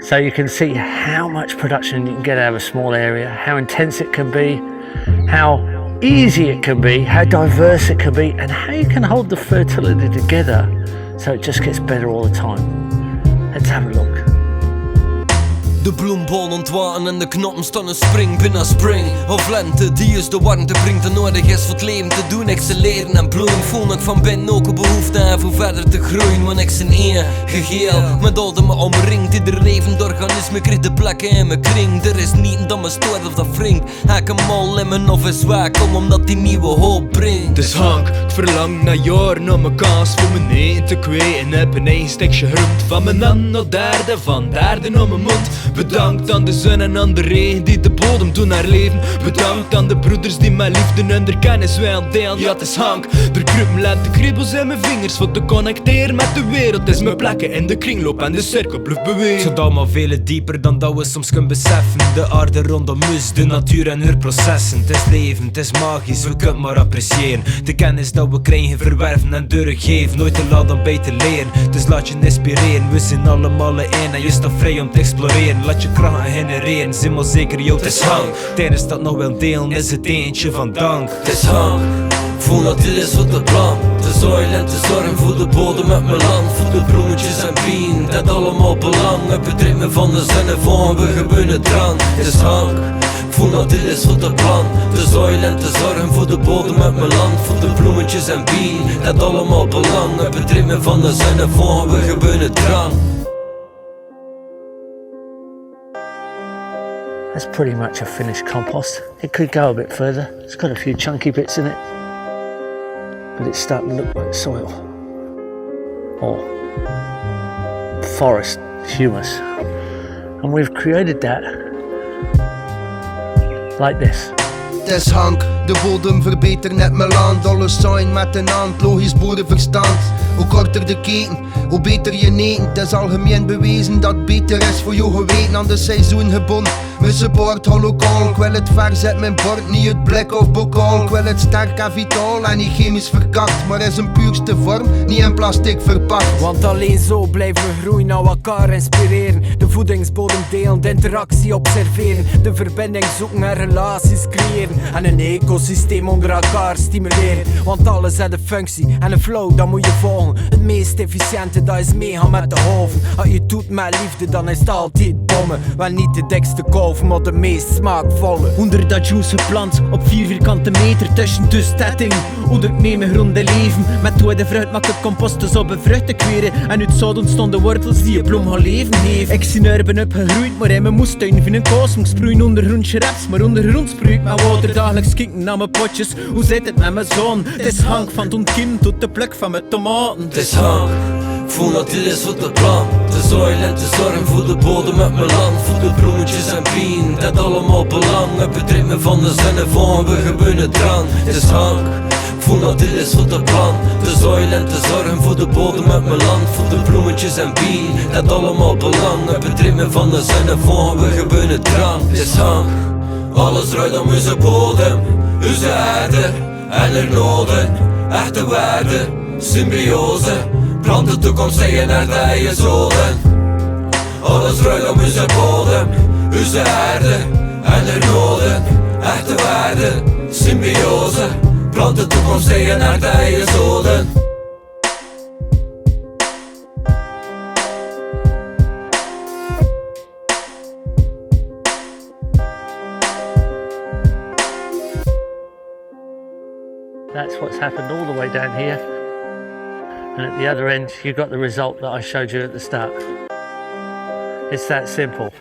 So you can see how much production you can get out of a small area, how intense it can be, how easy it can be, how diverse it can be, and how you can hold the fertility together so it just gets better all the time. Let's have a look. De bloembol ontwaken en de knoppen staan een spring binnen spring. Of lente, die is de warmte brengt en nodig is voor het leven te doen. Excelleren en bloeien, voel ik van binnen ook een behoefte aan om verder te groeien. Want ik zijn één geheel, met al dat me omringt. Ieder levend organisme krijgt de plekken in mijn kring. Er is niet dat me stoort of dat wringt. Ik een mal in mijn of is welkom, omdat die nieuwe hoop brengt. Het is Hank, ik verlang na jaren naar mijn kaas voor mijn eten te kweken. Heb een eigen stukje grond, van mijn hand naar derde, van derde naar mijn mond. Bedankt aan de zon en aan de regen die de bodem doen haar leven. Bedankt aan de broeders die mijn liefde en de kennis wel delen. Ja, het is Hank, er kruipen laat de kriebels in mijn vingers voor te connecteren met de wereld. Het is mijn plekken in de kringloop en de cirkel blijft bewegen. Het gaat allemaal veel dieper dan dat we soms kunnen beseffen. De aarde rondom ons, de natuur en haar processen. Het is leven, het is magisch, we kunnen maar appreciëren. De kennis dat we krijgen, verwerven en deuren geven. Nooit te laat om bij te leren, dus laat je inspireren. We zijn allemaal één en je staat vrij om te exploreren. Laat je krachten genereren, zijn maar zeker, yo, het is Hank. Tijdens dat nog wel delen, is het eentje van dank. Het is Hank, voel dat dit is wat de plan. Te zooien en te zorgen voor de bodem met mijn land. Voor de bloemetjes en bien, dat allemaal belang. Het bedrijf me van de zon en van we gebeuren drang. Het is Hank, voel dat dit is wat de plan. Te zooien en te zorgen voor de bodem met mijn land. Voor de bloemetjes en bien, dat allemaal belang. Het bedrijf me van de zon en van we gebeuren drang. That's pretty much a finished compost. It could go a bit further. It's got a few chunky bits in it, but it's starting to look like soil or forest humus. And we've created that like this. Het is Hank, de bodem verbetert net mijn land. Alles zijn met een hand, logisch boerenverstand. Hoe korter de keten, hoe beter je eten. Het is algemeen bewezen dat het beter is voor je geweten. Aan de seizoen gebonden, mijn support holocaal. Ik wil het vers uit mijn bord, niet het blik of bokaal. Ik wil het sterk en vitaal en niet chemisch verkakt. Maar is een puurste vorm, niet in plastic verpakt. Want alleen zo blijven we groeien, naar elkaar inspireren. De voedingsbodem delen, de interactie observeren. De verbinding zoeken en relaties creëren. En een ecosysteem onder elkaar stimuleren. Want alles heeft een functie en een flow, dat moet je volgen. Het meest efficiënte, dat is meegaan met de hoven. Als je doet met liefde, dan is het altijd bommen. Wel niet de dikste kolf, maar de meest smaakvolle. Onder dat juice geplant, op 4 vierkante meter tussen de stetting. Oedert mee mijn gronden leven. Met dode fruit maak ik compost dus op een vruchten kweren. En uit zout ontstonden wortels die je bloem gaan leven heeft. Ik zie urban opgegroeid, maar in mijn moestuin vind een koos. Ik sproei ondergronds raps, maar ondergrond sproei ik met water. Dagelijks kijken naar mijn potjes, hoe zit het met mijn zoon? Het is Hank, van het ontkiem tot de pluk van mijn tomaten. Het is Hank, voel dat dit is wat de plan. Te zooien en te zorgen voor de bodem met mijn land. Voor de bloemetjes en bien, dat allemaal belang. Het bedrijf me van de zon en van we gebeuren drang. Het is Hank, voel dat dit is wat de plan. Te zooien en te zorgen voor de bodem met mijn land. Voor de bloemetjes en bien, dat allemaal belang. Het bedrijf me van de zon en van we gebeuren drang. Het is Hank, alles draait om onze bodem, onze aarde en er noden. Echte waarde, symbiose, plant de toekomst tegen naar de eigen zoden. Alles draait om onze bodem, onze aarde en er noden. Echte waarde, symbiose, plant de toekomst tegen naar de eigen zoden. That's what's happened all the way down here. And at the other end, you got the result that I showed you at the start. It's that simple.